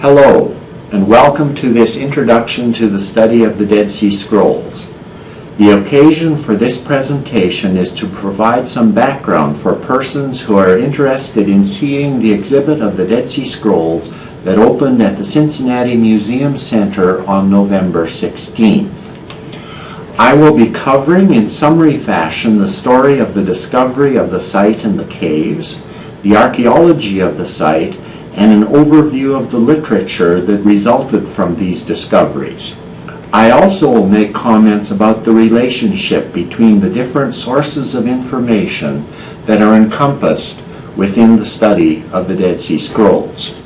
Hello, and welcome to this introduction to the study of the Dead Sea Scrolls. The occasion for this presentation is to provide some background for persons who are interested in seeing the exhibit of the Dead Sea Scrolls that opened at the Cincinnati Museum Center on November 16th. I will be covering in summary fashion the story of the discovery of the site and the caves, the archaeology of the site, and an overview of the literature that resulted from these discoveries. I also will make comments about the relationship between the different sources of information that are encompassed within the study of the Dead Sea Scrolls.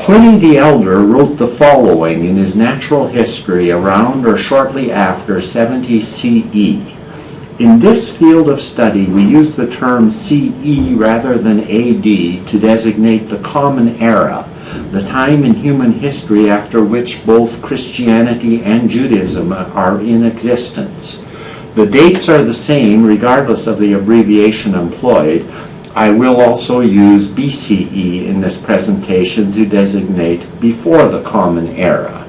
Pliny the Elder wrote the following in his Natural History around or shortly after 70 CE. In this field of study, we use the term CE rather than AD to designate the Common Era, the time in human history after which both Christianity and Judaism are in existence. The dates are the same regardless of the abbreviation employed. I will also use BCE in this presentation to designate before the Common Era.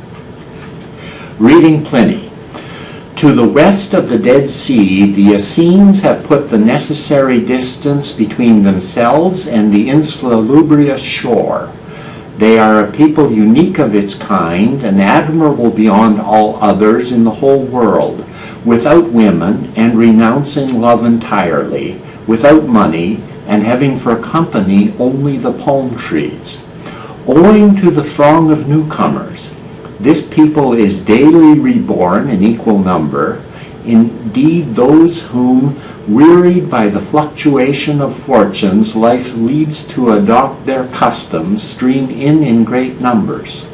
Reading Pliny. To the west of the Dead Sea, the Essenes have put the necessary distance between themselves and the insalubrious shore. They are a people unique of its kind and admirable beyond all others in the whole world, without women and renouncing love entirely, without money, and having for company only the palm trees. Owing to the throng of newcomers, this people is daily reborn in equal number. Indeed, those whom, wearied by the fluctuation of fortunes, life leads to adopt their customs, stream in great numbers.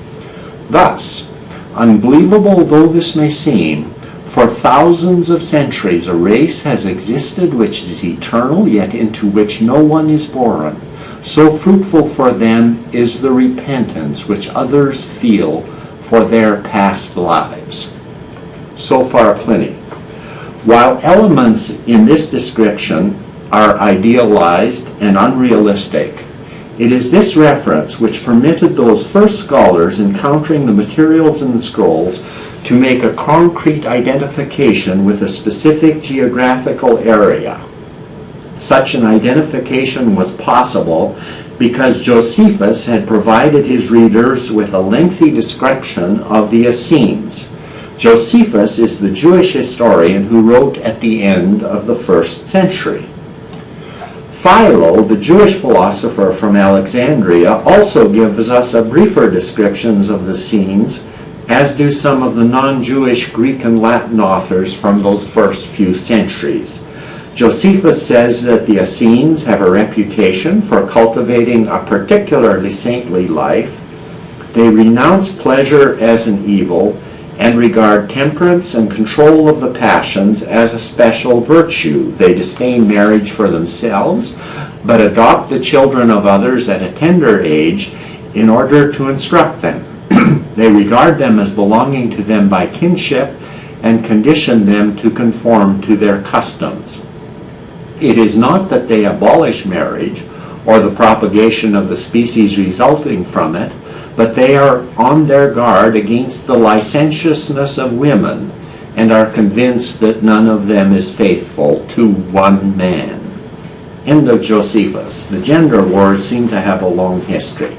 Thus, unbelievable though this may seem, for thousands of centuries a race has existed which is eternal, yet into which no one is born. So fruitful for them is the repentance which others feel for their past lives. So far Pliny. While elements in this description are idealized and unrealistic, it is this reference which permitted those first scholars encountering the materials in the scrolls to make a concrete identification with a specific geographical area. Such an identification was possible because Josephus had provided his readers with a lengthy description of the Essenes. Josephus is the Jewish historian who wrote at the end of the 1st century. Philo, the Jewish philosopher from Alexandria, also gives us a briefer description of the Essenes, as do some of the non-Jewish Greek and Latin authors from those first few centuries. Josephus says that the Essenes have a reputation for cultivating a particularly saintly life. They renounce pleasure as an evil and regard temperance and control of the passions as a special virtue. They disdain marriage for themselves, but adopt the children of others at a tender age in order to instruct them. They regard them as belonging to them by kinship and condition them to conform to their customs. It is not that they abolish marriage or the propagation of the species resulting from it, but they are on their guard against the licentiousness of women and are convinced that none of them is faithful to one man. End of Josephus. The gender wars seem to have a long history.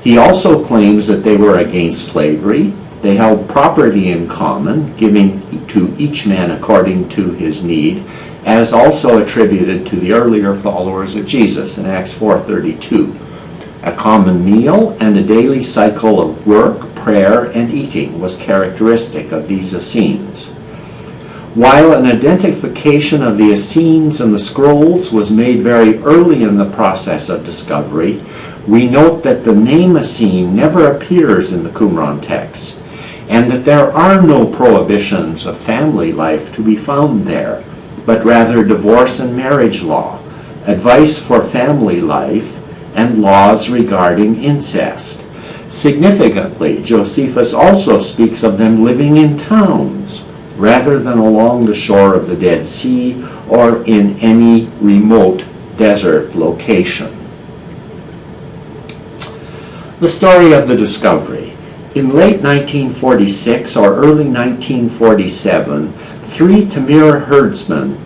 He also claims that they were against slavery. They held property in common, giving to each man according to his need, as also attributed to the earlier followers of Jesus in Acts 4:32. A common meal and a daily cycle of work, prayer, and eating was characteristic of these Essenes. While an identification of the Essenes in the scrolls was made very early in the process of discovery, we note that the name Essene never appears in the Qumran texts, and that there are no prohibitions of family life to be found there, but rather divorce and marriage law, advice for family life, and laws regarding incest. Significantly, Josephus also speaks of them living in towns, rather than along the shore of the Dead Sea or in any remote desert location. The story of the discovery. In late 1946 or early 1947, 3 Tamir herdsmen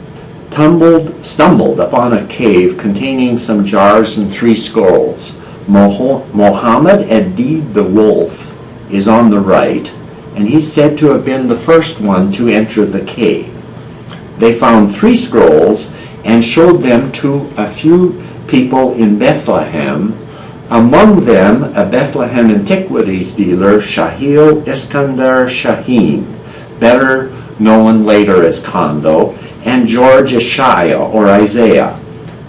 stumbled upon a cave containing some jars and 3 scrolls. Mohammed Edid the Wolf is on the right, and he's said to have been the first one to enter the cave. They found 3 scrolls and showed them to a few people in Bethlehem, among them a Bethlehem antiquities dealer, Shahil Iskandar Shaheen, better known later as Kondo, and George Ishaya or Isaiah,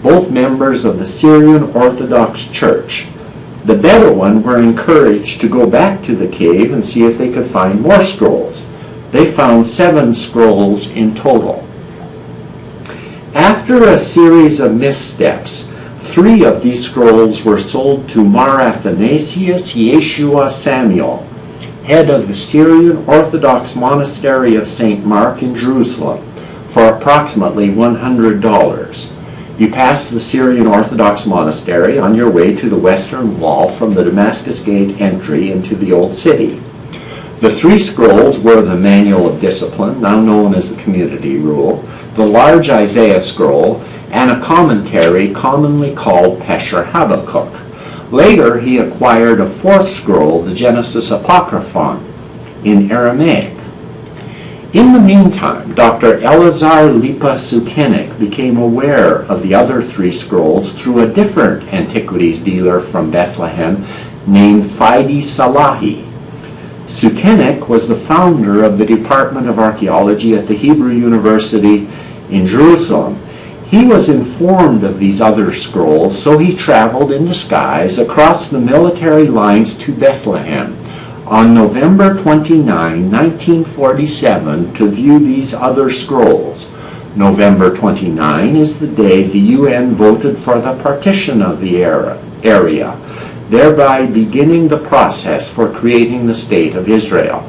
both members of the Syrian Orthodox Church. The Bedouin were encouraged to go back to the cave and see if they could find more scrolls. They found 7 scrolls in total. After a series of missteps, 3 of these scrolls were sold to Mar Athanasius Yeshua Samuel, head of the Syrian Orthodox Monastery of St. Mark in Jerusalem, for approximately $100. You pass the Syrian Orthodox Monastery on your way to the western wall from the Damascus Gate entry into the Old City. The 3 scrolls were the Manual of Discipline, now known as the Community Rule, the large Isaiah scroll, and a commentary commonly called Pesher Habakkuk. Later, he acquired a 4th scroll, the Genesis Apocryphon, in Aramaic. In the meantime, Dr. Elazar Lipa Sukenik became aware of the other 3 scrolls through a different antiquities dealer from Bethlehem named Faidi Salahi. Sukenik was the founder of the Department of Archaeology at the Hebrew University in Jerusalem. He was informed of these other scrolls, so he traveled in disguise across the military lines to Bethlehem on November 29, 1947, to view these other scrolls. November 29 is the day the UN voted for the partition of the area, thereby beginning the process for creating the State of Israel.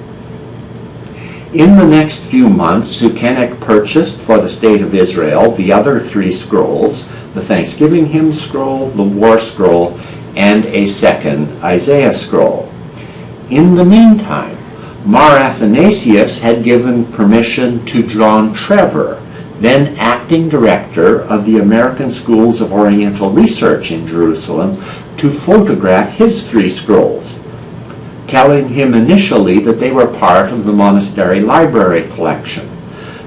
In the next few months, Sukenik purchased for the State of Israel the other 3 scrolls, the Thanksgiving Hymn Scroll, the War Scroll, and a second Isaiah scroll. In the meantime, Mar Athanasius had given permission to John Trevor, then acting director of the American Schools of Oriental Research in Jerusalem, to photograph his 3 scrolls, telling him initially that they were part of the monastery library collection.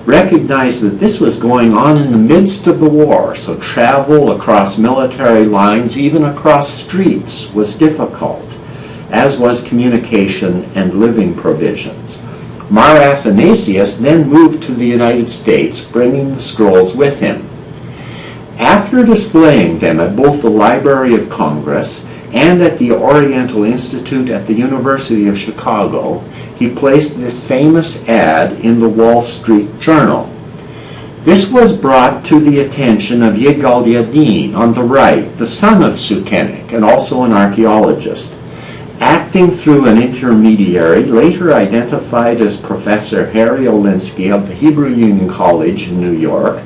Recognized that this was going on in the midst of the war, so travel across military lines, even across streets, was difficult, as was communication and living provisions. Mar Athanasius then moved to the United States, bringing the scrolls with him. After displaying them at both the Library of Congress and at the Oriental Institute at the University of Chicago, he placed this famous ad in the Wall Street Journal. This was brought to the attention of Yigal Yadin on the right, the son of Sukenik, and also an archaeologist. Acting through an intermediary, later identified as Professor Harry Olinsky of the Hebrew Union College in New York,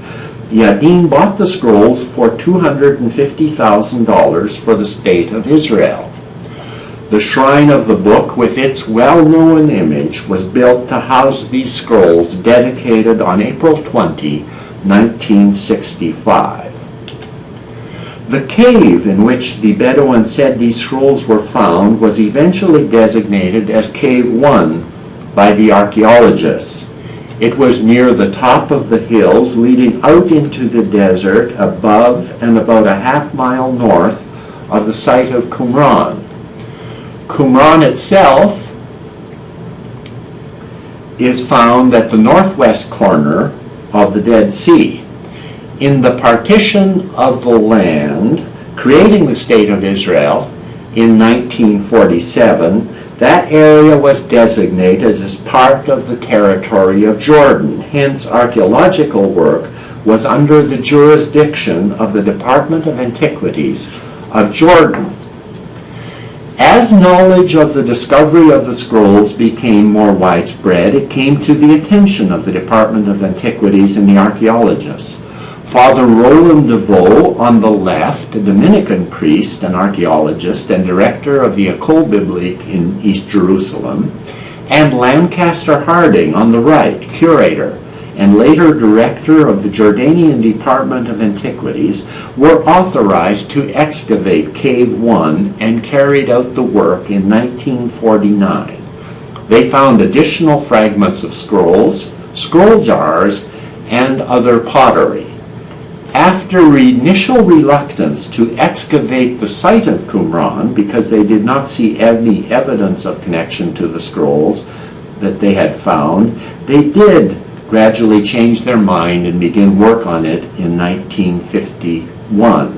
Yadin bought the scrolls for $250,000 for the State of Israel. The shrine of the book, with its well-known image, was built to house these scrolls, dedicated on April 20, 1965. The cave in which the Bedouin said these scrolls were found was eventually designated as Cave 1 by the archaeologists. It was near the top of the hills leading out into the desert above and about a half-mile north of the site of Qumran. Qumran itself is found at the northwest corner of the Dead Sea. In the partition of the land, creating the State of Israel in 1947, that area was designated as part of the territory of Jordan. Hence, archaeological work was under the jurisdiction of the Department of Antiquities of Jordan. As knowledge of the discovery of the scrolls became more widespread, it came to the attention of the Department of Antiquities and the archaeologists. Father Roland DeVoe on the left, a Dominican priest, an archaeologist, and director of the École Biblique in East Jerusalem, and Lancaster Harding on the right, curator, and later director of the Jordanian Department of Antiquities, were authorized to excavate Cave 1 and carried out the work in 1949. They found additional fragments of scrolls, scroll jars, and other pottery. After initial reluctance to excavate the site of Qumran because they did not see any evidence of connection to the scrolls that they had found, they did gradually change their mind and begin work on it in 1951.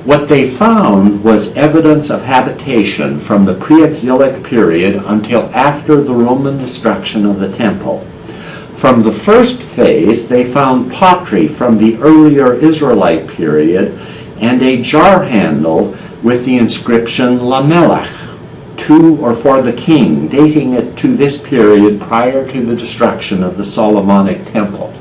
What they found was evidence of habitation from the pre-exilic period until after the Roman destruction of the temple. From the first phase, they found pottery from the earlier Israelite period and a jar handle with the inscription Lamelech, to or for the king, dating it to this period prior to the destruction of the Solomonic temple.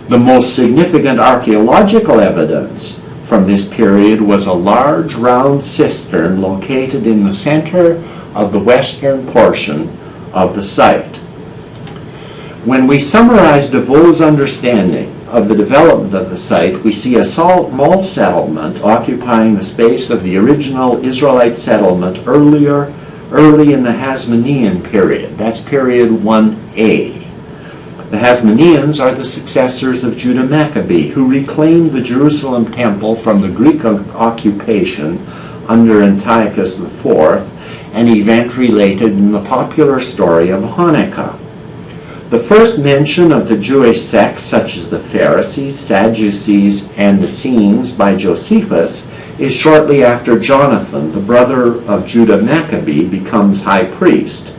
The most significant archaeological evidence from this period was a large round cistern located in the center of the western portion of the site. When we summarize DeVoe's understanding of the development of the site, we see a small settlement occupying the space of the original Israelite settlement early in the Hasmonean period. That's period 1A. The Hasmoneans are the successors of Judah Maccabee, who reclaimed the Jerusalem temple from the Greek occupation under Antiochus IV, an event related in the popular story of Hanukkah. The first mention of the Jewish sects, such as the Pharisees, Sadducees, and Essenes by Josephus, is shortly after Jonathan, the brother of Judah Maccabee, becomes high priest.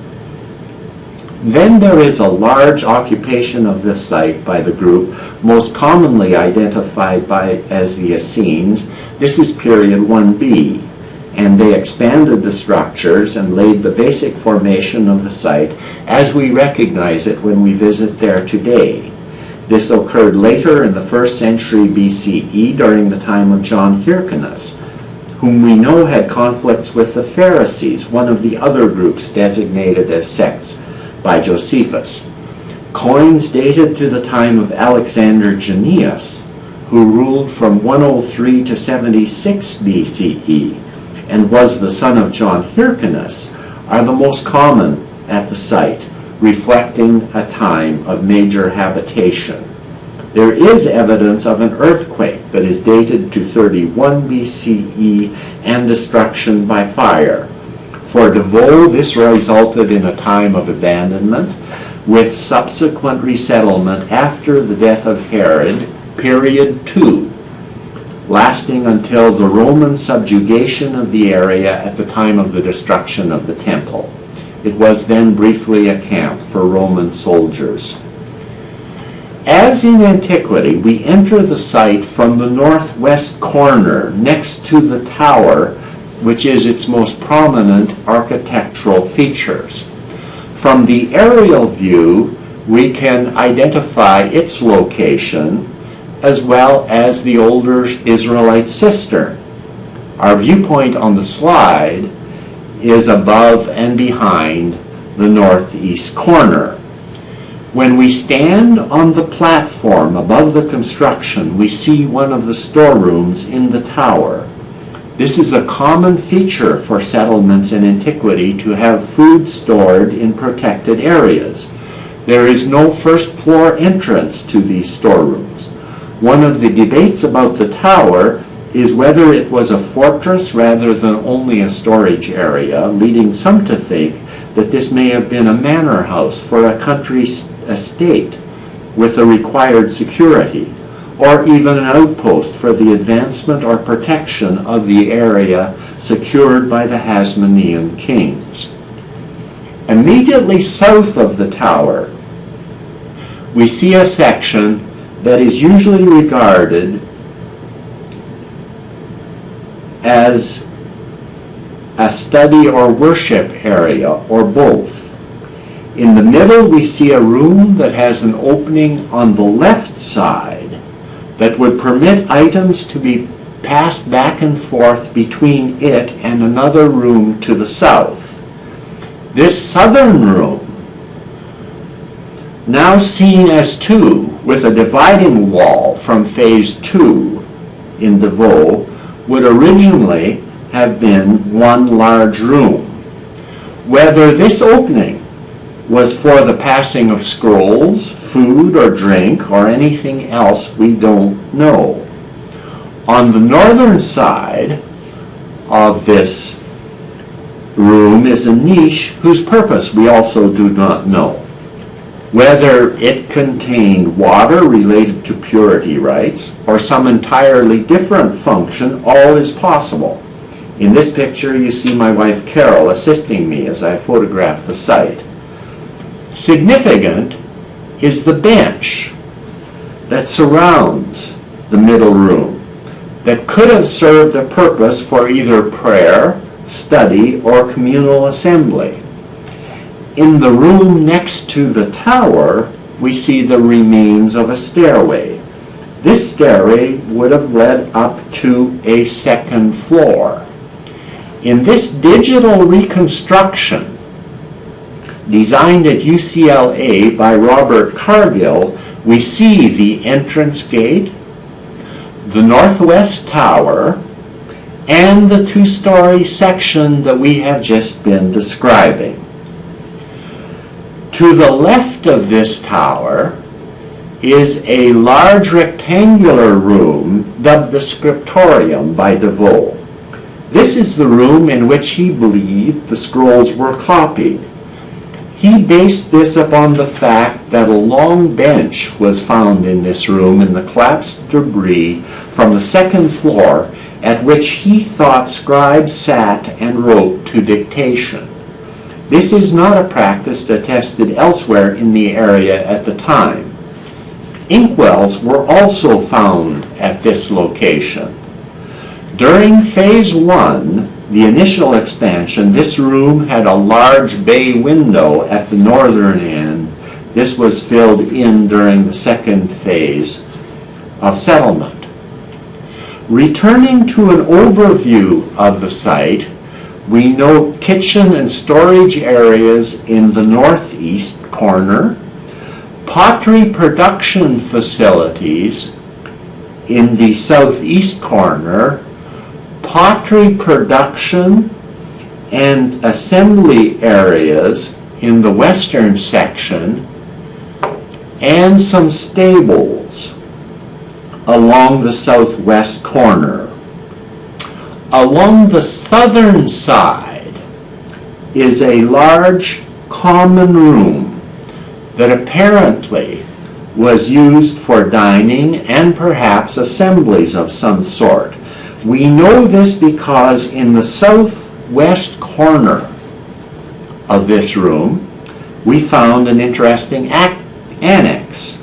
Then there is a large occupation of this site by the group, most commonly identified as the Essenes. This is period 1B, and they expanded the structures and laid the basic formation of the site as we recognize it when we visit there today. This occurred later in the 1st century BCE during the time of John Hyrcanus, whom we know had conflicts with the Pharisees, one of the other groups designated as sects by Josephus. Coins dated to the time of Alexander Jannaeus, who ruled from 103 to 76 BCE, and was the son of John Hyrcanus, are the most common at the site, reflecting a time of major habitation. There is evidence of an earthquake that is dated to 31 BCE and destruction by fire. For DeVoe, this resulted in a time of abandonment, with subsequent resettlement after the death of Herod, period 2, lasting until the Roman subjugation of the area at the time of the destruction of the temple. It was then briefly a camp for Roman soldiers. As in antiquity, we enter the site from the northwest corner next to the tower, which is its most prominent architectural features. From the aerial view, we can identify its location as well as the older Israelite cistern. Our viewpoint on the slide is above and behind the northeast corner. When we stand on the platform above the construction, we see one of the storerooms in the tower. This is a common feature for settlements in antiquity to have food stored in protected areas. There is no first floor entrance to these storerooms. One of the debates about the tower is whether it was a fortress rather than only a storage area, leading some to think that this may have been a manor house for a country estate with the required security, or even an outpost for the advancement or protection of the area secured by the Hasmonean kings. Immediately south of the tower, we see a section that is usually regarded as a study or worship area, or both. In the middle, we see a room that has an opening on the left side that would permit items to be passed back and forth between it and another room to the south. This southern room, now seen as two, with a dividing wall from phase 2 in DeVoe, would originally have been one large room. Whether this opening was for the passing of scrolls, food or drink, or anything else, we don't know. On the northern side of this room is a niche whose purpose we also do not know. Whether it contained water related to purity rites or some entirely different function, all is possible. In this picture, you see my wife Carol assisting me as I photograph the site. Significant is the bench that surrounds the middle room that could have served a purpose for either prayer, study, or communal assembly. In the room next to the tower, we see the remains of a stairway. This stairway would have led up to a second floor. In this digital reconstruction, designed at UCLA by Robert Cargill, we see the entrance gate, the northwest tower, and the two-story section that we have just been describing. To the left of this tower is a large rectangular room dubbed the scriptorium by DeVoe. This is the room in which he believed the scrolls were copied. He based this upon the fact that a long bench was found in this room in the collapsed debris from the second floor, at which he thought scribes sat and wrote to dictation. This is not a practice attested elsewhere in the area at the time. Inkwells were also found at this location. During phase 1, the initial expansion, this room had a large bay window at the northern end. This was filled in during the second phase of settlement. Returning to an overview of the site, we note kitchen and storage areas in the northeast corner, pottery production facilities in the southeast corner, pottery production and assembly areas in the western section, and some stables along the southwest corner. Along the southern side is a large common room that apparently was used for dining and perhaps assemblies of some sort. We know this because in the southwest corner of this room, we found an interesting annex.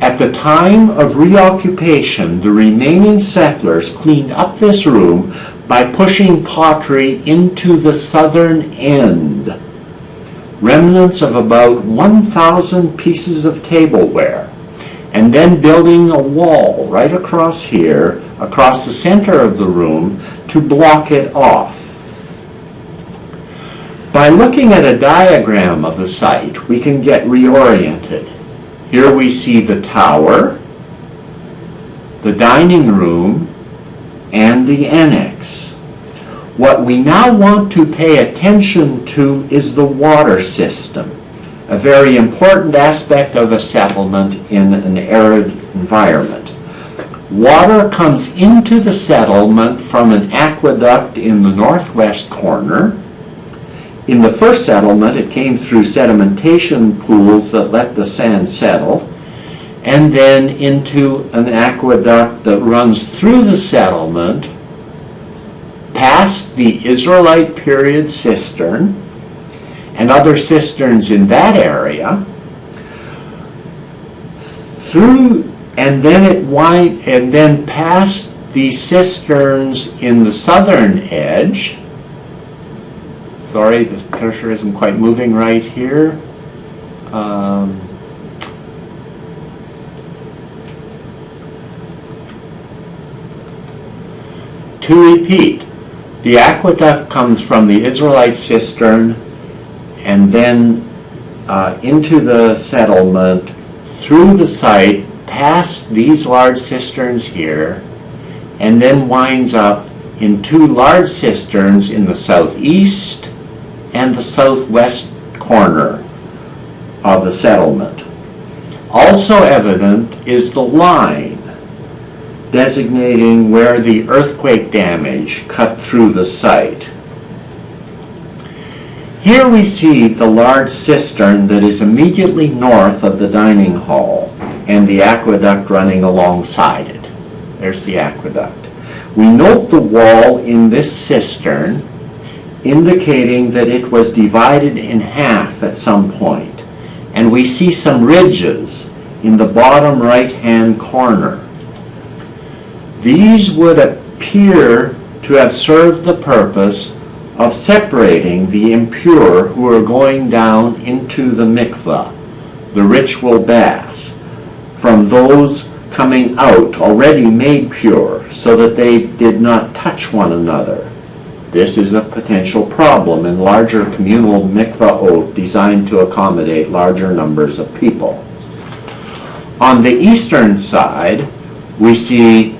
At the time of reoccupation, the remaining settlers cleaned up this room by pushing pottery into the southern end. Remnants of about 1,000 pieces of tableware, and then building a wall right across here, across the center of the room, to block it off. By looking at a diagram of the site, we can get reoriented. Here we see the tower, the dining room, and the annex. What we now want to pay attention to is the water system, a very important aspect of a settlement in an arid environment. Water comes into the settlement from an aqueduct in the northwest corner. In the first settlement, it came through sedimentation pools that let the sand settle, and then into an aqueduct that runs through the settlement, past the Israelite period cistern, and other cisterns in that area, through, and then past the cisterns in the southern edge, Sorry, the cursor isn't quite moving right here. To repeat, the aqueduct comes from the Israelite cistern and then into the settlement, through the site, past these large cisterns here, and then winds up in two large cisterns in the southeast and the southwest corner of the settlement. Also evident is the line designating where the earthquake damage cut through the site. Here we see the large cistern that is immediately north of the dining hall and the aqueduct running alongside it. There's the aqueduct. We note the wall in this cistern indicating that it was divided in half at some point, and we see some ridges in the bottom right-hand corner. These would appear to have served the purpose of separating the impure who are going down into the mikvah, the ritual bath, from those coming out already made pure, so that they did not touch one another. This is a potential problem in larger communal mikvahot designed to accommodate larger numbers of people. On the eastern side, we see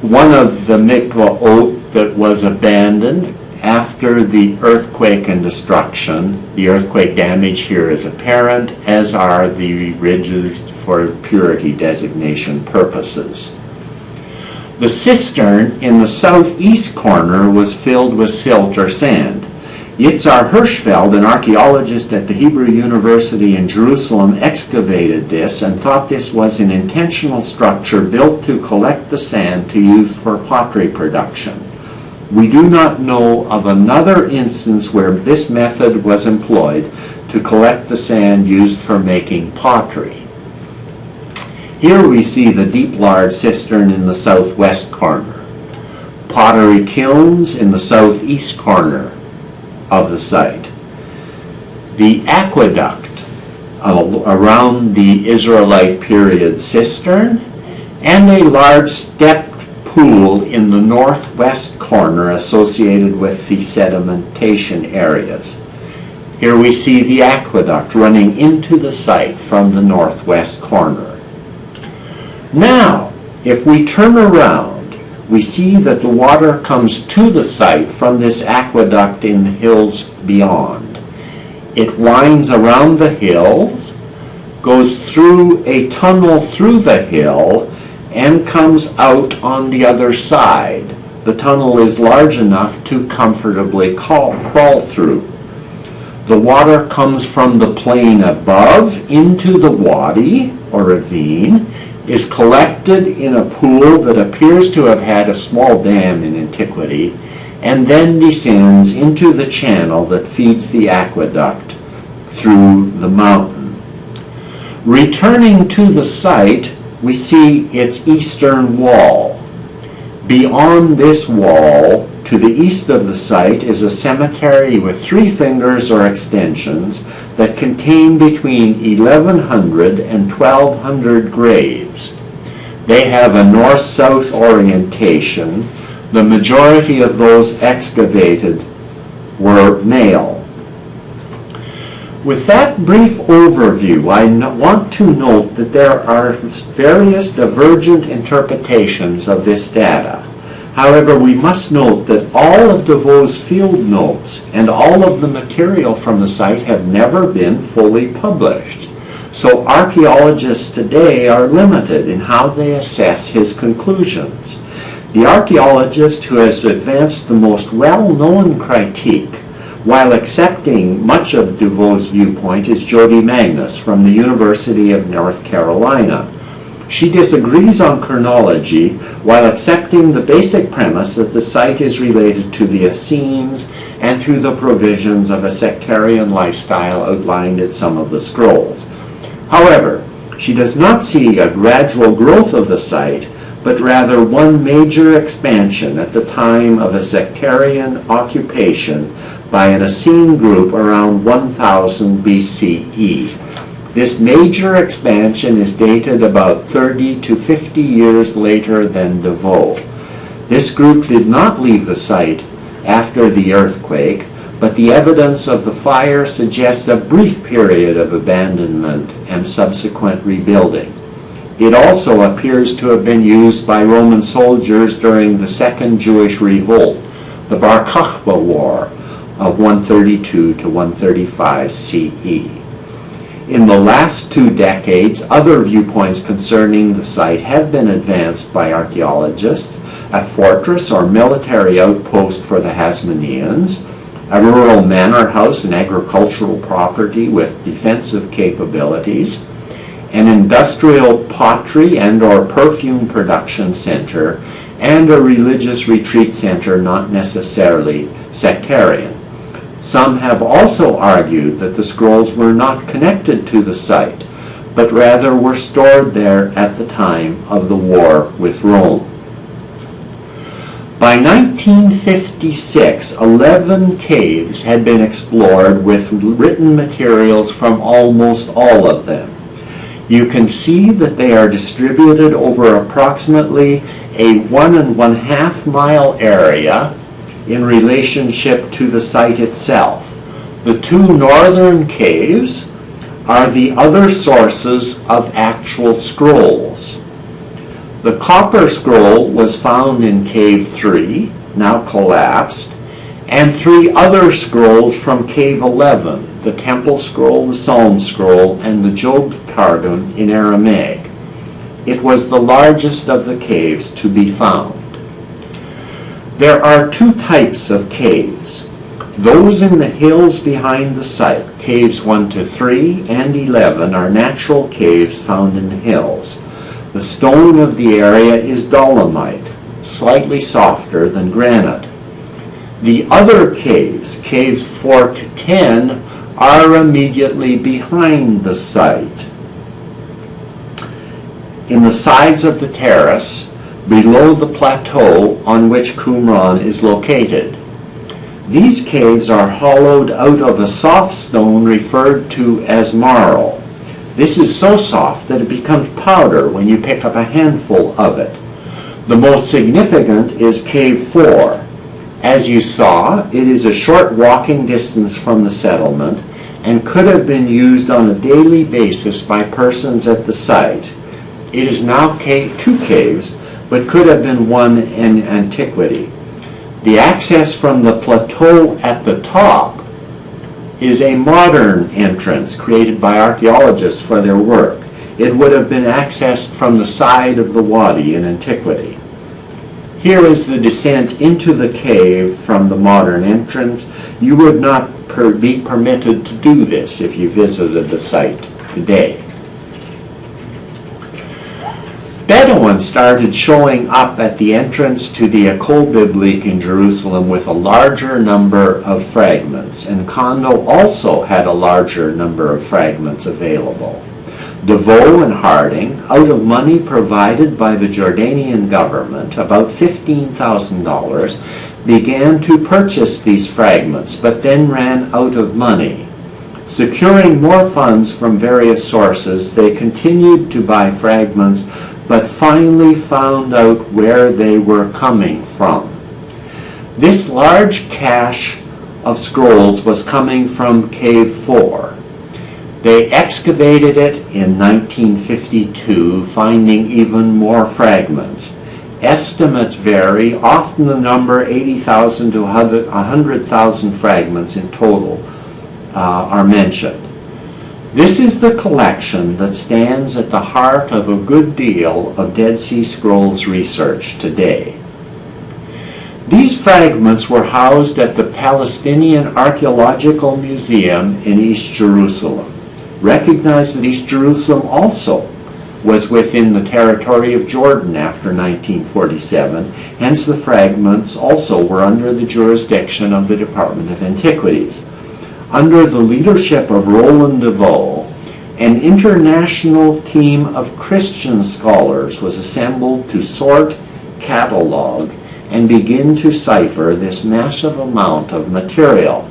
one of the mikvahot that was abandoned after the earthquake and destruction. The earthquake damage here is apparent, as are the ridges for purity designation purposes. The cistern in the southeast corner was filled with silt or sand. Yitzhar Hirschfeld, an archaeologist at the Hebrew University in Jerusalem, excavated this and thought this was an intentional structure built to collect the sand to use for pottery production. We do not know of another instance where this method was employed to collect the sand used for making pottery. Here we see the deep large cistern in the southwest corner, pottery kilns in the southeast corner of the site, the aqueduct around the Israelite period cistern, and a large stepped pool in the northwest corner associated with the sedimentation areas. Here we see the aqueduct running into the site from the northwest corner. Now, if we turn around, we see that the water comes to the site from this aqueduct in the hills beyond. It winds around the hills, goes through a tunnel through the hill, and comes out on the other side. The tunnel is large enough to comfortably crawl through. The water comes from the plain above into the wadi, or ravine, is collected in a pool that appears to have had a small dam in antiquity, and then descends into the channel that feeds the aqueduct through the mountain. Returning to the site, we see its eastern wall. Beyond this wall, to the east of the site, is a cemetery with 3 fingers or extensions that contain between 1,100 and 1,200 graves. They have a north-south orientation. The majority of those excavated were male. With that brief overview, I want to note that there are various divergent interpretations of this data. However, we must note that all of DeVoe's field notes and all of the material from the site have never been fully published. So archaeologists today are limited in how they assess his conclusions. The archaeologist who has advanced the most well-known critique while accepting much of DeVoe's viewpoint is Jody Magnus from the University of North Carolina. She disagrees on chronology while accepting the basic premise that the site is related to the Essenes and to the provisions of a sectarian lifestyle outlined in some of the scrolls. However, she does not see a gradual growth of the site, but rather one major expansion at the time of a sectarian occupation by an Essene group around 1000 BCE. This major expansion is dated about 30 to 50 years later than DeVoe. This group did not leave the site after the earthquake, but the evidence of the fire suggests a brief period of abandonment and subsequent rebuilding. It also appears to have been used by Roman soldiers during the Second Jewish Revolt, the Bar Kokhba War of 132 to 135 CE. In the last 2 decades, other viewpoints concerning the site have been advanced by archaeologists: a fortress or military outpost for the Hasmoneans, a rural manor house and agricultural property with defensive capabilities, an industrial pottery and or perfume production center, and a religious retreat center not necessarily sectarian. Some have also argued that the scrolls were not connected to the site, but rather were stored there at the time of the war with Rome. By 1956, 11 caves had been explored with written materials from almost all of them. You can see that they are distributed over approximately a 1.5 mile area in relationship to the site itself. The 2 northern caves are the other sources of actual scrolls. The copper scroll was found in Cave 3, now collapsed, and 3 other scrolls from Cave 11, the Temple Scroll, the Psalm Scroll, and the Job Targum in Aramaic. It was the largest of the caves to be found. There are 2 types of caves. Those in the hills behind the site, caves 1 to 3 and 11, are natural caves found in the hills. The stone of the area is dolomite, slightly softer than granite. The other caves, caves 4 to 10, are immediately behind the site. In the sides of the terrace, below the plateau on which Qumran is located. These caves are hollowed out of a soft stone referred to as marl. This is so soft that it becomes powder when you pick up a handful of it. The most significant is Cave 4. As you saw, it is a short walking distance from the settlement and could have been used on a daily basis by persons at the site. It is now 2 caves, but could have been one in antiquity. The access from the plateau at the top is a modern entrance created by archaeologists for their work. It would have been accessed from the side of the wadi in antiquity. Here is the descent into the cave from the modern entrance. You would not be permitted to do this if you visited the site today. Bedouins started showing up at the entrance to the École Biblique in Jerusalem with a larger number of fragments, and Kondo also had a larger number of fragments available. DeVoe and Harding, out of money provided by the Jordanian government, about $15,000, began to purchase these fragments, but then ran out of money. Securing more funds from various sources, they continued to buy fragments, but finally found out where they were coming from. This large cache of scrolls was coming from Cave 4. They excavated it in 1952, finding even more fragments. Estimates vary, often the number 80,000 to 100,000 fragments in total are mentioned. This is the collection that stands at the heart of a good deal of Dead Sea Scrolls research today. These fragments were housed at the Palestinian Archaeological Museum in East Jerusalem. Recognize that East Jerusalem also was within the territory of Jordan after 1947, hence the fragments also were under the jurisdiction of the Department of Antiquities. Under the leadership of Roland DeVoe, an international team of Christian scholars was assembled to sort, catalog, and begin to cipher this massive amount of material.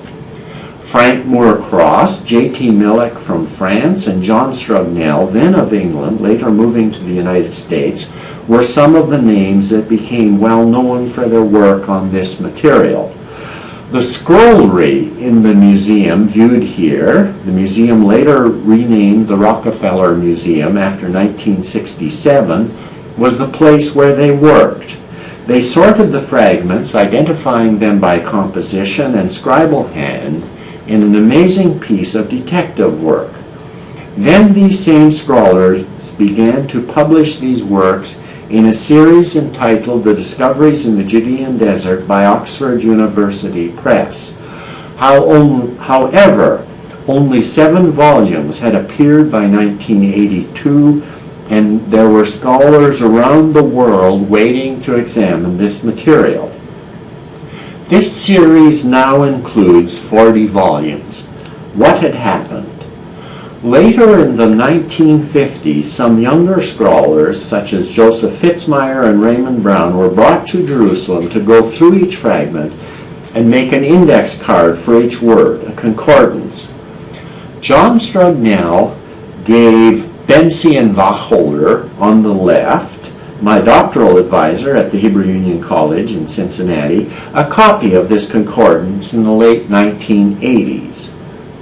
Frank Moorcross, J.T. Millick from France, and John Strugnell, then of England, later moving to the United States, were some of the names that became well known for their work on this material. The scrollry in the museum viewed here, the museum later renamed the Rockefeller Museum after 1967, was the place where they worked. They sorted the fragments, identifying them by composition and scribal hand, in an amazing piece of detective work. Then these same scholars began to publish these works in a series entitled The Discoveries in the Judean Desert by Oxford University Press. However, only 7 volumes had appeared by 1982, and there were scholars around the world waiting to examine this material. This series now includes 40 volumes. What had happened? Later in the 1950s, some younger scholars, such as Joseph Fitzmyer and Raymond Brown, were brought to Jerusalem to go through each fragment and make an index card for each word, a concordance. John Strugnell gave Bensey and Wacholder on the left, my doctoral advisor at the Hebrew Union College in Cincinnati, a copy of this concordance in the late 1980s.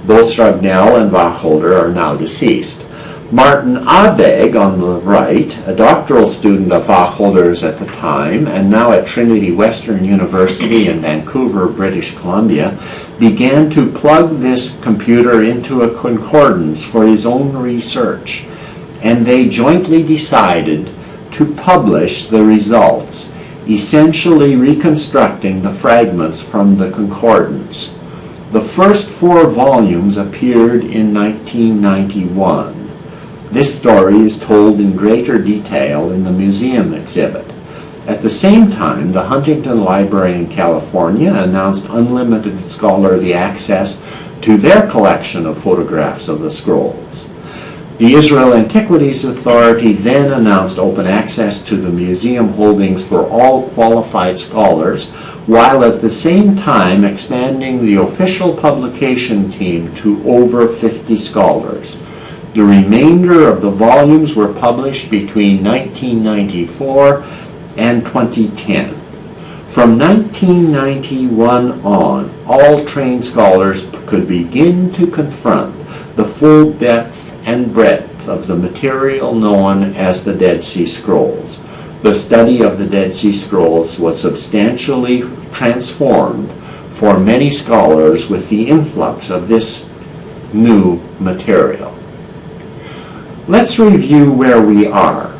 Both Strugnell and Wacholder are now deceased. Martin Abegg on the right, a doctoral student of Wacholder's at the time, and now at Trinity Western University in Vancouver, British Columbia, began to plug this computer into a concordance for his own research, and they jointly decided to publish the results, essentially reconstructing the fragments from the concordance. The first 4 volumes appeared in 1991. This story is told in greater detail in the museum exhibit. At the same time, the Huntington Library in California announced unlimited scholarly access to their collection of photographs of the scrolls. The Israel Antiquities Authority then announced open access to the museum holdings for all qualified scholars, while at the same time expanding the official publication team to over 50 scholars. The remainder of the volumes were published between 1994 and 2010. From 1991 on, all trained scholars could begin to confront the full depth and breadth of the material known as the Dead Sea Scrolls. The study of the Dead Sea Scrolls was substantially transformed for many scholars with the influx of this new material. Let's review where we are.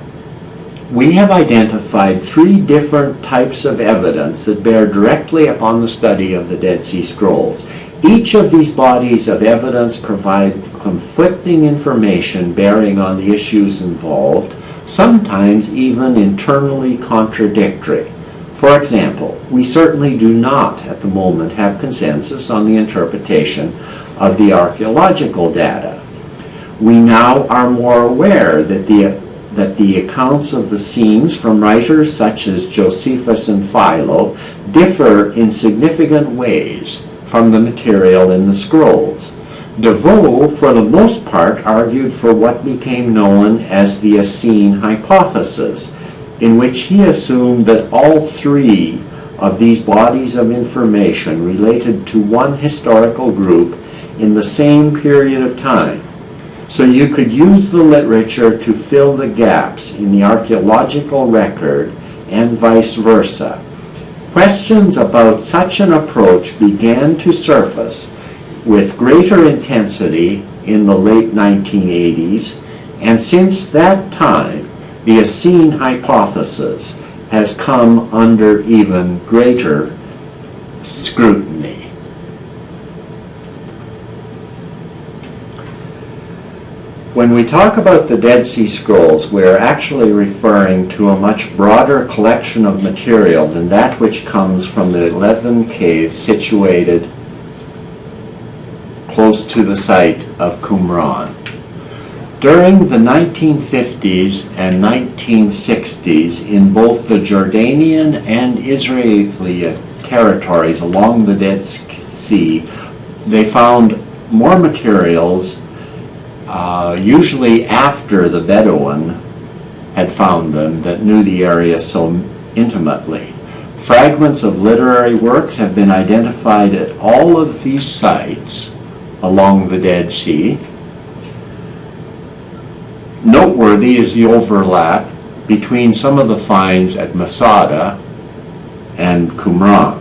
We have identified 3 different types of evidence that bear directly upon the study of the Dead Sea Scrolls. Each of these bodies of evidence provide conflicting information bearing on the issues involved, sometimes even internally contradictory. For example, we certainly do not at the moment have consensus on the interpretation of the archaeological data. We now are more aware that the accounts of the scenes from writers such as Josephus and Philo differ in significant ways from the material in the scrolls. DeVoe, for the most part, argued for what became known as the Essene Hypothesis, in which he assumed that all 3 of these bodies of information related to one historical group in the same period of time. So you could use the literature to fill the gaps in the archaeological record and vice versa. Questions about such an approach began to surface with greater intensity in the late 1980s, and since that time, the Essene Hypothesis has come under even greater scrutiny. When we talk about the Dead Sea Scrolls, we are actually referring to a much broader collection of material than that which comes from the 11 caves situated close to the site of Qumran. During the 1950s and 1960s, in both the Jordanian and Israeli territories along the Dead Sea, they found more materials, usually after the Bedouin had found them, that knew the area so intimately. Fragments of literary works have been identified at all of these sites along the Dead Sea. Noteworthy is the overlap between some of the finds at Masada and Qumran.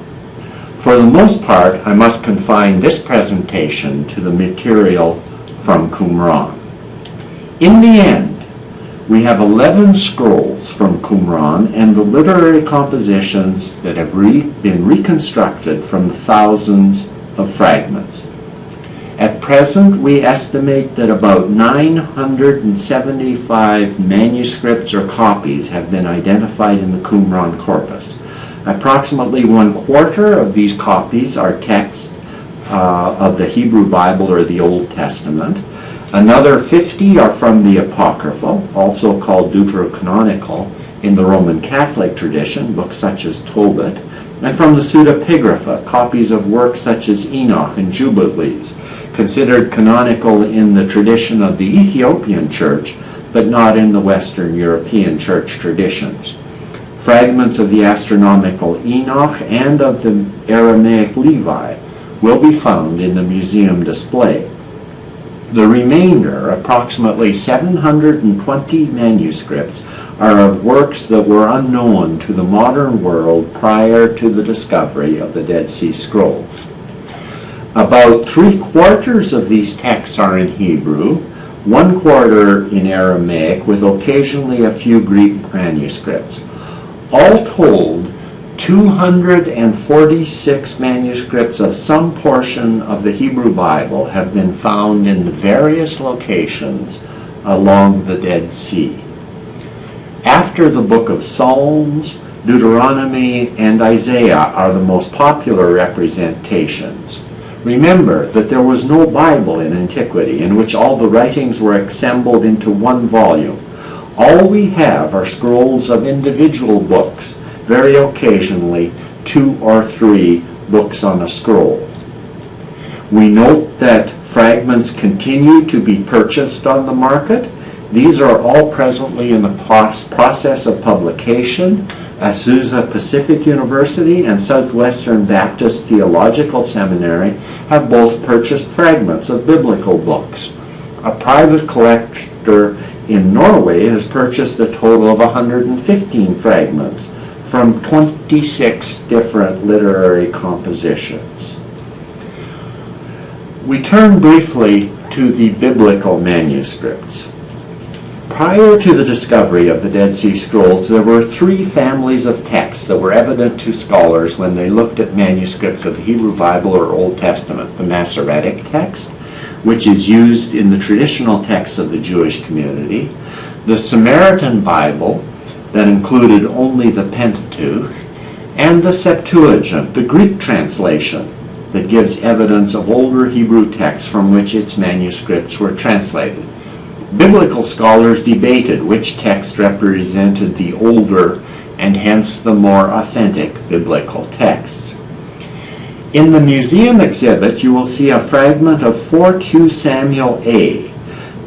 For the most part, I must confine this presentation to the material from Qumran. In the end, we have 11 scrolls from Qumran and the literary compositions that have been reconstructed from the thousands of fragments. At present, we estimate that about 975 manuscripts or copies have been identified in the Qumran corpus. Approximately 1/4 of these copies are text of the Hebrew Bible or the Old Testament. Another 50 are from the Apocryphal, also called Deuterocanonical, in the Roman Catholic tradition, books such as Tobit, and from the Pseudepigrapha, copies of works such as Enoch and Jubilees, considered canonical in the tradition of the Ethiopian Church, but not in the Western European Church traditions. Fragments of the astronomical Enoch and of the Aramaic Levi will be found in the museum display. The remainder, approximately 720 manuscripts, are of works that were unknown to the modern world prior to the discovery of the Dead Sea Scrolls. About 3/4 of these texts are in Hebrew, 1/4 in Aramaic, with occasionally a few Greek manuscripts. All told, 246 manuscripts of some portion of the Hebrew Bible have been found in the various locations along the Dead Sea. After the book of Psalms, Deuteronomy, and Isaiah are the most popular representations. Remember that there was no Bible in antiquity in which all the writings were assembled into one volume. All we have are scrolls of individual books, very occasionally 2 or 3 books on a scroll. We note that fragments continue to be purchased on the market. These are all presently in the process of publication. Azusa Pacific University and Southwestern Baptist Theological Seminary have both purchased fragments of biblical books. A private collector in Norway has purchased a total of 115 fragments from 26 different literary compositions. We turn briefly to the biblical manuscripts. Prior to the discovery of the Dead Sea Scrolls, there were 3 families of texts that were evident to scholars when they looked at manuscripts of the Hebrew Bible or Old Testament. The Masoretic text, which is used in the traditional texts of the Jewish community, the Samaritan Bible, that included only the Pentateuch, and the Septuagint, the Greek translation that gives evidence of older Hebrew texts from which its manuscripts were translated. Biblical scholars debated which text represented the older and hence the more authentic biblical texts. In the museum exhibit, you will see a fragment of 4Q Samuel A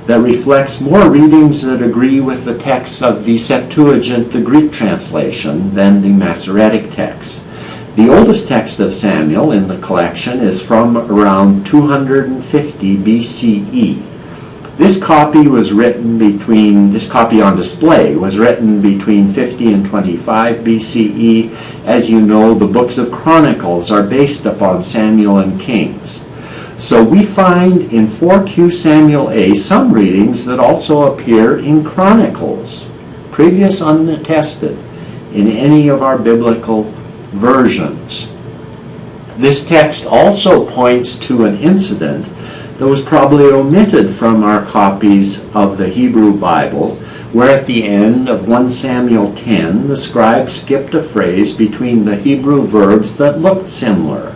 that reflects more readings that agree with the texts of the Septuagint, the Greek translation, than the Masoretic text. The oldest text of Samuel in the collection is from around 250 BCE. This copy on display was written between 50 and 25 BCE. As you know, the books of Chronicles are based upon Samuel and Kings. So we find in 4Q Samuel A some readings that also appear in Chronicles, previous unattested in any of our biblical versions. This text also points to an incident that was probably omitted from our copies of the Hebrew Bible, where at the end of 1 Samuel 10, the scribe skipped a phrase between the Hebrew verbs that looked similar.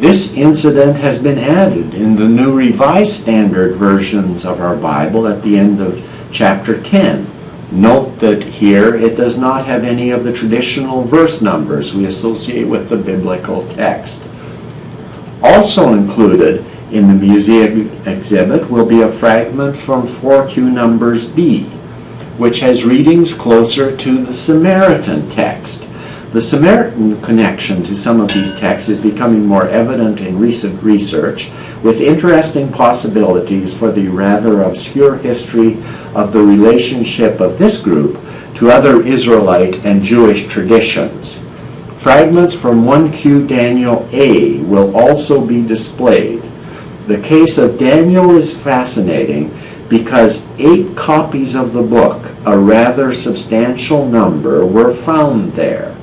This incident has been added in the New Revised Standard versions of our Bible at the end of chapter 10. Note that here it does not have any of the traditional verse numbers we associate with the biblical text. Also included in the museum exhibit will be a fragment from 4Q Numbers B, which has readings closer to the Samaritan text. The Samaritan connection to some of these texts is becoming more evident in recent research, with interesting possibilities for the rather obscure history of the relationship of this group to other Israelite and Jewish traditions. Fragments from 1Q Daniel A will also be displayed. The case of Daniel is fascinating because 8 copies of the book, a rather substantial number, were found there.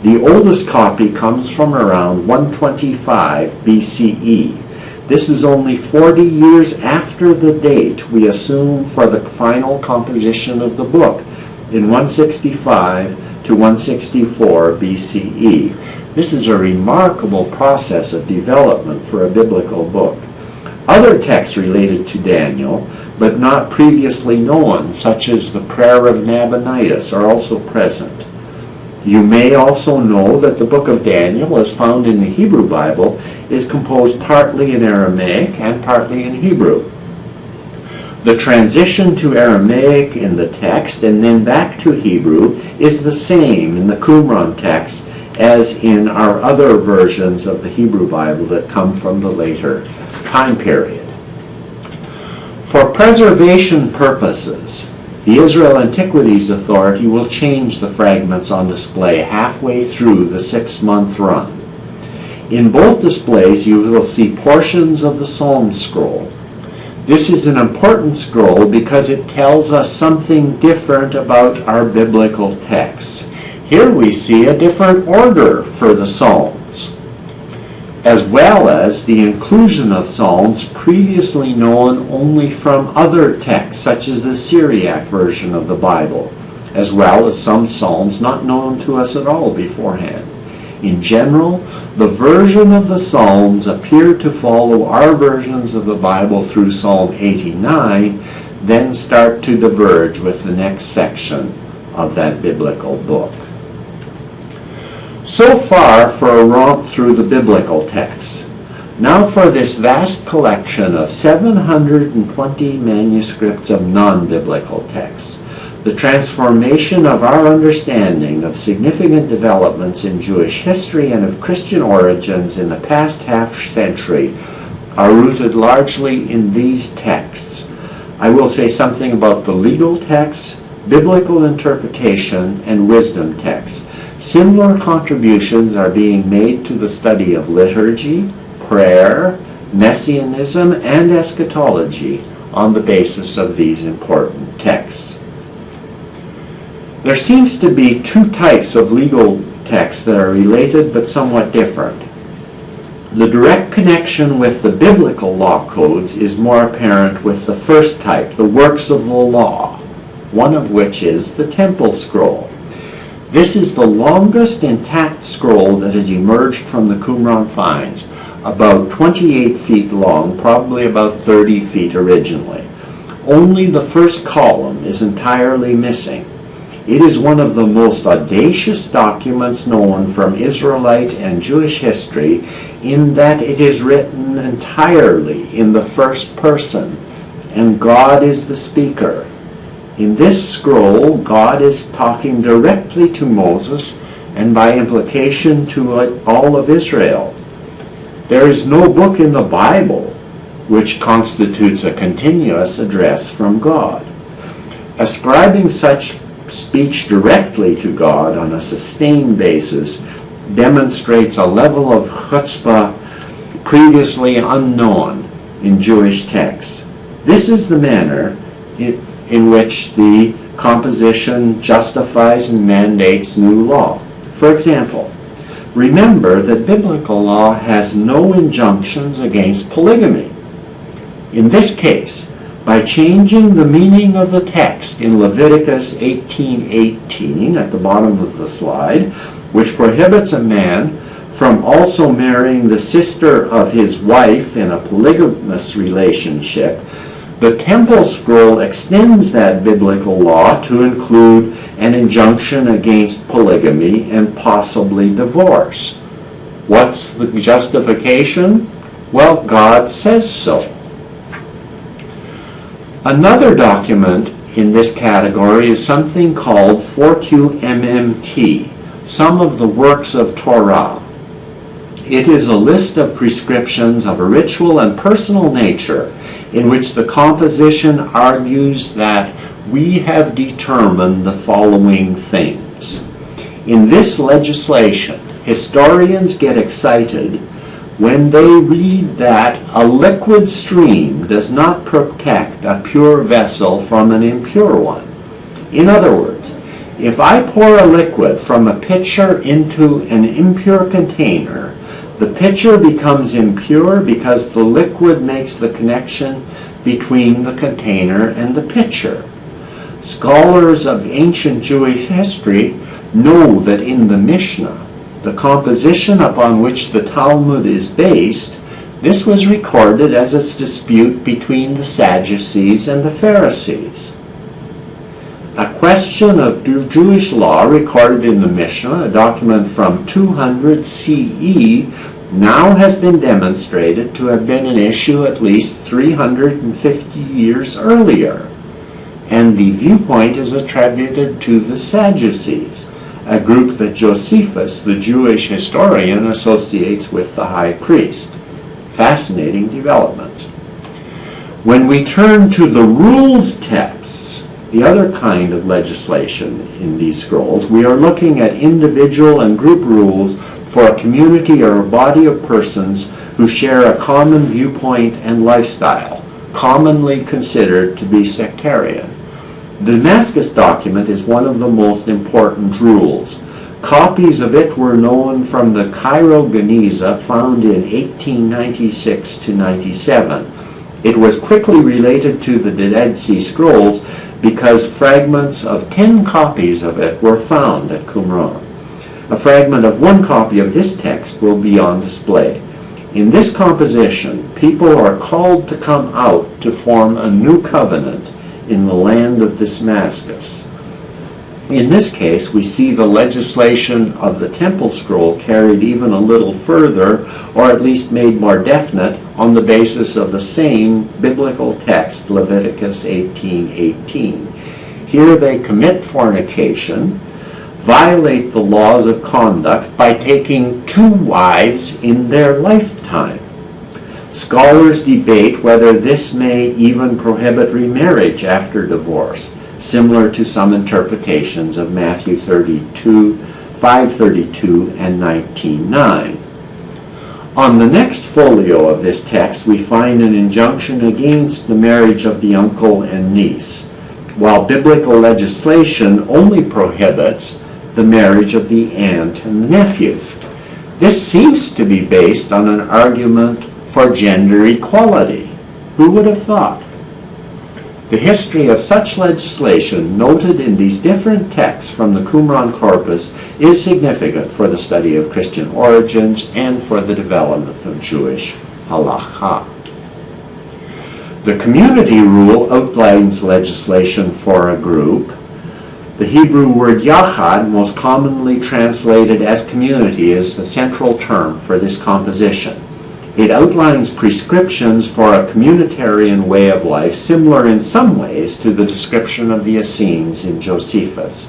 The oldest copy comes from around 125 BCE. This is only 40 years after the date we assume for the final composition of the book, in 165 to 164 BCE. This is a remarkable process of development for a biblical book. Other texts related to Daniel, but not previously known, such as the Prayer of Nabonidus, are also present. You may also know that the book of Daniel, as found in the Hebrew Bible, is composed partly in Aramaic and partly in Hebrew. The transition to Aramaic in the text and then back to Hebrew is the same in the Qumran text as in our other versions of the Hebrew Bible that come from the later time period. For preservation purposes, the Israel Antiquities Authority will change the fragments on display halfway through the 6-month run. In both displays, you will see portions of the Psalm scroll. This is an important scroll because it tells us something different about our biblical texts. Here we see a different order for the Psalms, as well as the inclusion of Psalms previously known only from other texts, such as the Syriac version of the Bible, as well as some Psalms not known to us at all beforehand. In general, the version of the Psalms appear to follow our versions of the Bible through Psalm 89, then start to diverge with the next section of that biblical book. So far for a romp through the biblical texts. Now for this vast collection of 720 manuscripts of non-biblical texts. The transformation of our understanding of significant developments in Jewish history and of Christian origins in the past half-century are rooted largely in these texts. I will say something about the legal texts, biblical interpretation, and wisdom texts. Similar contributions are being made to the study of liturgy, prayer, messianism, and eschatology on the basis of these important texts. There seems to be 2 types of legal texts that are related but somewhat different. The direct connection with the biblical law codes is more apparent with the first type, the works of the law, one of which is the Temple Scroll. This is the longest intact scroll that has emerged from the Qumran finds, about 28 feet long, probably about 30 feet originally. Only the first column is entirely missing. It is one of the most audacious documents known from Israelite and Jewish history in that it is written entirely in the first person, and God is the speaker. In this scroll, God is talking directly to Moses and by implication to all of Israel. There is no book in the Bible which constitutes a continuous address from God. Ascribing such speech directly to God on a sustained basis demonstrates a level of chutzpah previously unknown in Jewish texts. This is the manner in which the composition justifies and mandates new law. For example, remember that biblical law has no injunctions against polygamy. In this case, by changing the meaning of the text in Leviticus 18:18 at the bottom of the slide, which prohibits a man from also marrying the sister of his wife in a polygamous relationship, the Temple Scroll extends that biblical law to include an injunction against polygamy and possibly divorce. What's the justification? Well, God says so. Another document in this category is something called 4QMMT, Some of the Works of Torah. It is a list of prescriptions of a ritual and personal nature in which the composition argues that we have determined the following things. In this legislation, historians get excited when they read that a liquid stream does not protect a pure vessel from an impure one. In other words, if I pour a liquid from a pitcher into an impure container, the pitcher becomes impure because the liquid makes the connection between the container and the pitcher. Scholars of ancient Jewish history know that in the Mishnah, the composition upon which the Talmud is based, this was recorded as a dispute between the Sadducees and the Pharisees. A question of Jewish law recorded in the Mishnah, a document from 200 CE, now has been demonstrated to have been an issue at least 350 years earlier, and the viewpoint is attributed to the Sadducees, a group that Josephus, the Jewish historian, associates with the high priest. Fascinating developments. When we turn to the rules texts, the other kind of legislation in these scrolls, we are looking at individual and group rules for a community or a body of persons who share a common viewpoint and lifestyle, commonly considered to be sectarian. The Mascis Document is one of the most important rules. Copies of it were known from the Cairo Geniza found in 1896 to 97. It was quickly related to the Dead Sea Scrolls because fragments of 10 copies of it were found at Qumran. A fragment of one copy of this text will be on display. In this composition, people are called to come out to form a new covenant in the land of Damascus. In this case, we see the legislation of the Temple Scroll carried even a little further, or at least made more definite, on the basis of the same biblical text, Leviticus 18:18. Here they commit fornication, violate the laws of conduct by taking 2 wives in their lifetime. Scholars debate whether this may even prohibit remarriage after divorce, similar to some interpretations of Matthew 5:32 and 19:9. On the next folio of this text, we find an injunction against the marriage of the uncle and niece, while biblical legislation only prohibits the marriage of the aunt and the nephew. This seems to be based on an argument for gender equality. Who would have thought? The history of such legislation noted in these different texts from the Qumran corpus is significant for the study of Christian origins and for the development of Jewish halakha. The community rule outlines legislation for a group. The Hebrew word yachad, most commonly translated as community, is the central term for this composition. It outlines prescriptions for a communitarian way of life, similar in some ways to the description of the Essenes in Josephus.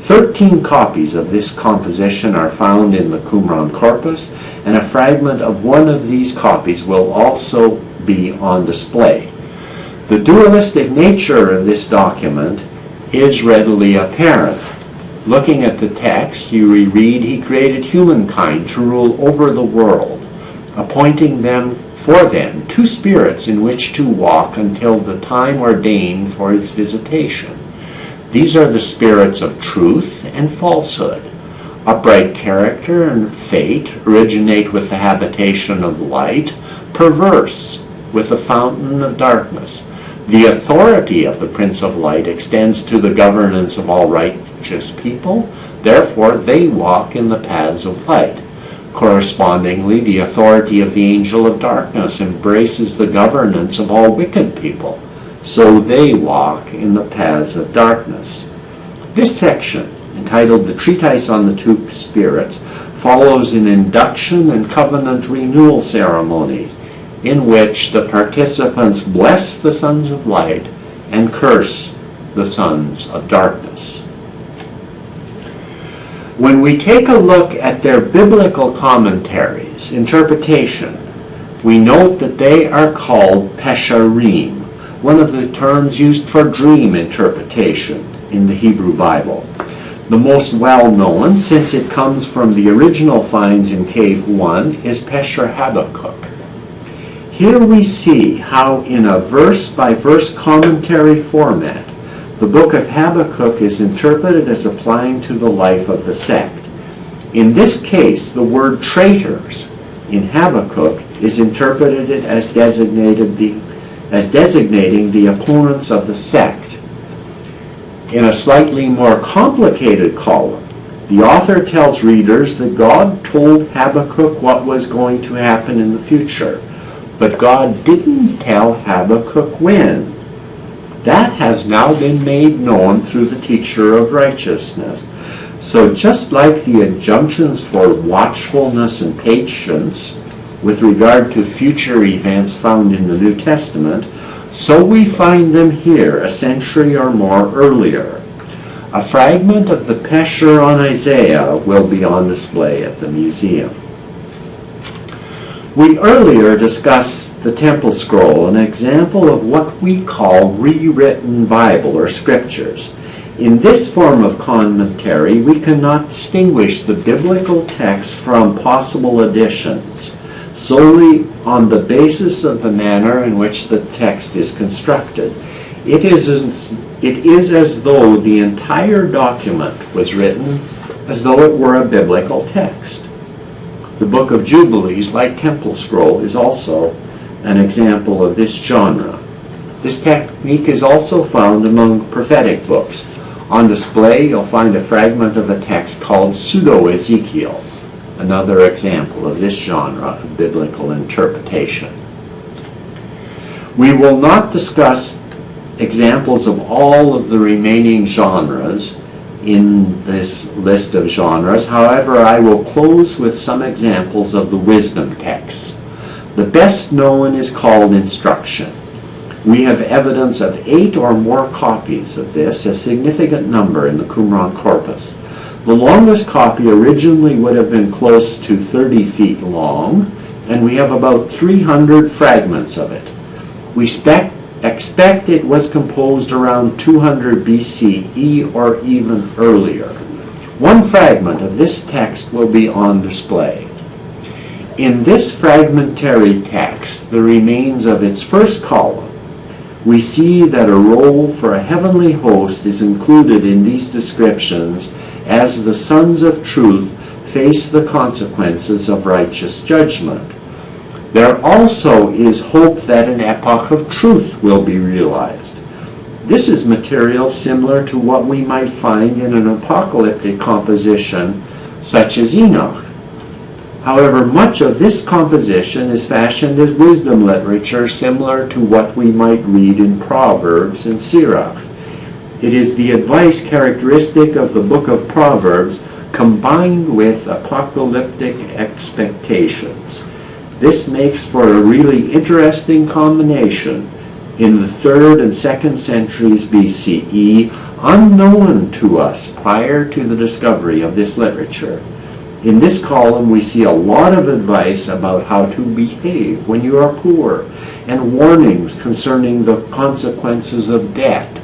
13 copies of this composition are found in the Qumran corpus, and a fragment of one of these copies will also be on display. The dualistic nature of this document is readily apparent. Looking at the text, you reread, "He created humankind to rule over the world, appointing for them 2 spirits in which to walk until the time ordained for his visitation. These are the spirits of truth and falsehood. Upright character and fate originate with the habitation of light, perverse with the fountain of darkness. The authority of the Prince of Light extends to the governance of all righteous people, therefore they walk in the paths of light. Correspondingly, the authority of the angel of darkness embraces the governance of all wicked people, so they walk in the paths of darkness." This section, entitled "The Treatise on the 2 Spirits," follows an induction and covenant renewal ceremony in which the participants bless the sons of light and curse the sons of darkness. When we take a look at their biblical commentaries, interpretation, we note that they are called pesharim, one of the terms used for dream interpretation in the Hebrew Bible. The most well-known, since it comes from the original finds in Cave 1, is Pesher Habakkuk. Here we see how in a verse-by-verse commentary format, the book of Habakkuk is interpreted as applying to the life of the sect. In this case, the word traitors in Habakkuk is interpreted as designating the opponents of the sect. In a slightly more complicated column, the author tells readers that God told Habakkuk what was going to happen in the future, but God didn't tell Habakkuk when. That has now been made known through the teacher of righteousness. So just like the injunctions for watchfulness and patience with regard to future events found in the New Testament, so we find them here a century or more earlier. A fragment of the Pesher on Isaiah will be on display at the museum. We earlier discussed the Temple Scroll, an example of what we call rewritten Bible or scriptures. In this form of commentary, we cannot distinguish the biblical text from possible additions solely on the basis of the manner in which the text is constructed. It is as though the entire document was written as though it were a biblical text. The Book of Jubilees, like Temple Scroll, is also an example of this genre. This technique is also found among prophetic books. On display, you'll find a fragment of a text called Pseudo-Ezekiel, another example of this genre of biblical interpretation. We will not discuss examples of all of the remaining genres in this list of genres. However, I will close with some examples of the wisdom texts. The best known is called Instruction. We have evidence of 8 or more copies of this, a significant number in the Qumran corpus. The longest copy originally would have been close to 30 feet long, and we have about 300 fragments of it. We expect it was composed around 200 BCE or even earlier. One fragment of this text will be on display. In this fragmentary text, the remains of its first column, we see that a role for a heavenly host is included in these descriptions as the sons of truth face the consequences of righteous judgment. There also is hope that an epoch of truth will be realized. This is material similar to what we might find in an apocalyptic composition such as Enoch. However, much of this composition is fashioned as wisdom literature similar to what we might read in Proverbs and Sirach. It is the advice characteristic of the book of Proverbs combined with apocalyptic expectations. This makes for a really interesting combination in the 3rd and 2nd centuries BCE, unknown to us prior to the discovery of this literature. In this column, we see a lot of advice about how to behave when you are poor, and warnings concerning the consequences of debt.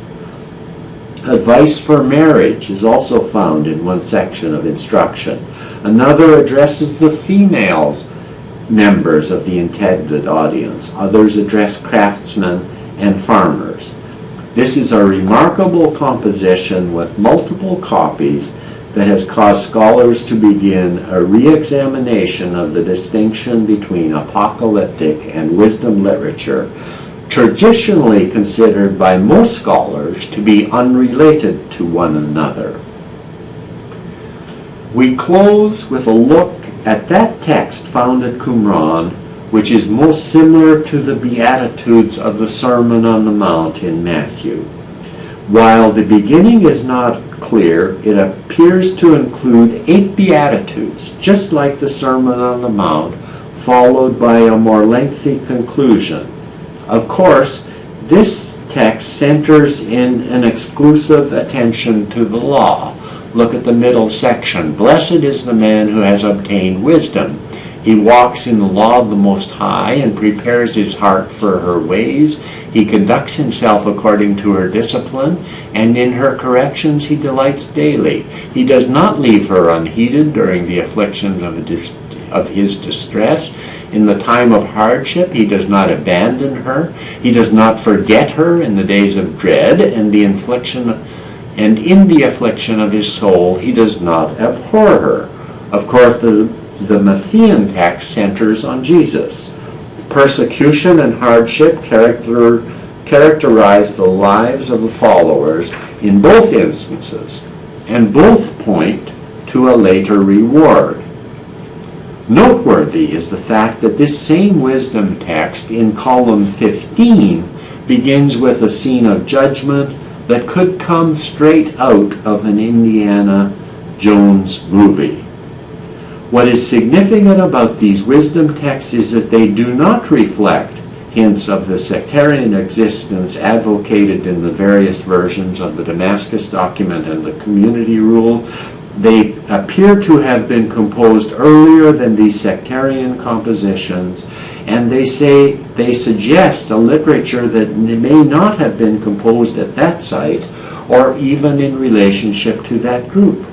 Advice for marriage is also found in one section of Instruction. Another addresses the females members of the intended audience. Others address craftsmen and farmers. This is a remarkable composition with multiple copies that has caused scholars to begin a re-examination of the distinction between apocalyptic and wisdom literature, traditionally considered by most scholars to be unrelated to one another. We close with a look at that text found at Qumran, which is most similar to the Beatitudes of the Sermon on the Mount in Matthew. While the beginning is not clear, it appears to include 8 Beatitudes, just like the Sermon on the Mount, followed by a more lengthy conclusion. Of course, this text centers in an exclusive attention to the law. Look at the middle section. Blessed is the man who has obtained wisdom. He walks in the law of the Most High and prepares his heart for her ways. He conducts himself according to her discipline, and in her corrections he delights daily. He does not leave her unheeded during the afflictions of his distress. In the time of hardship, he does not abandon her. He does not forget her in the days of dread, and in the affliction of his soul, he does not abhor her. Of course, the Matthean text centers on Jesus. Persecution and hardship characterize the lives of the followers in both instances, and both point to a later reward. Noteworthy is the fact that this same wisdom text in column 15 begins with a scene of judgment that could come straight out of an Indiana Jones movie. What is significant about these wisdom texts is that they do not reflect hints of the sectarian existence advocated in the various versions of the Damascus Document and the Community Rule. They appear to have been composed earlier than these sectarian compositions, and they suggest a literature that may not have been composed at that site or even in relationship to that group.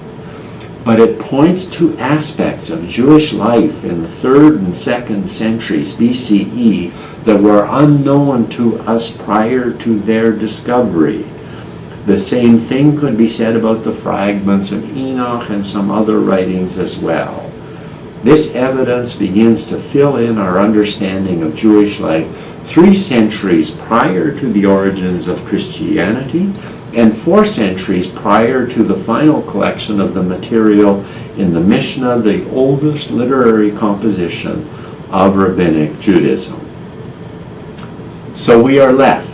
But it points to aspects of Jewish life in the 3rd and 2nd centuries BCE that were unknown to us prior to their discovery. The same thing could be said about the fragments of Enoch and some other writings as well. This evidence begins to fill in our understanding of Jewish life 3 centuries prior to the origins of Christianity and 4 centuries prior to the final collection of the material in the Mishnah, the oldest literary composition of Rabbinic Judaism. So we are left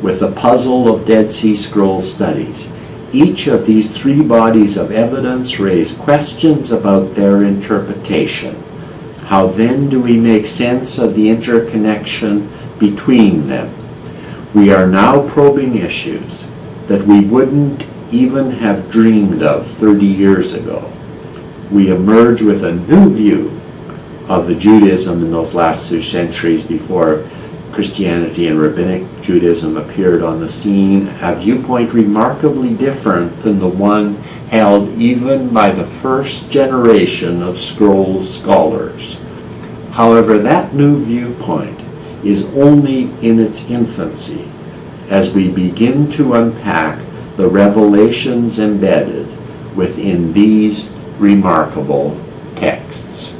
with the puzzle of Dead Sea Scrolls studies. Each of these 3 bodies of evidence raise questions about their interpretation. How then do we make sense of the interconnection between them? We are now probing issues that we wouldn't even have dreamed of 30 years ago. We emerge with a new view of the Judaism in those last 2 centuries before Christianity and Rabbinic Judaism appeared on the scene, a viewpoint remarkably different than the one held even by the first generation of scrolls scholars. However, that new viewpoint is only in its infancy as we begin to unpack the revelations embedded within these remarkable texts.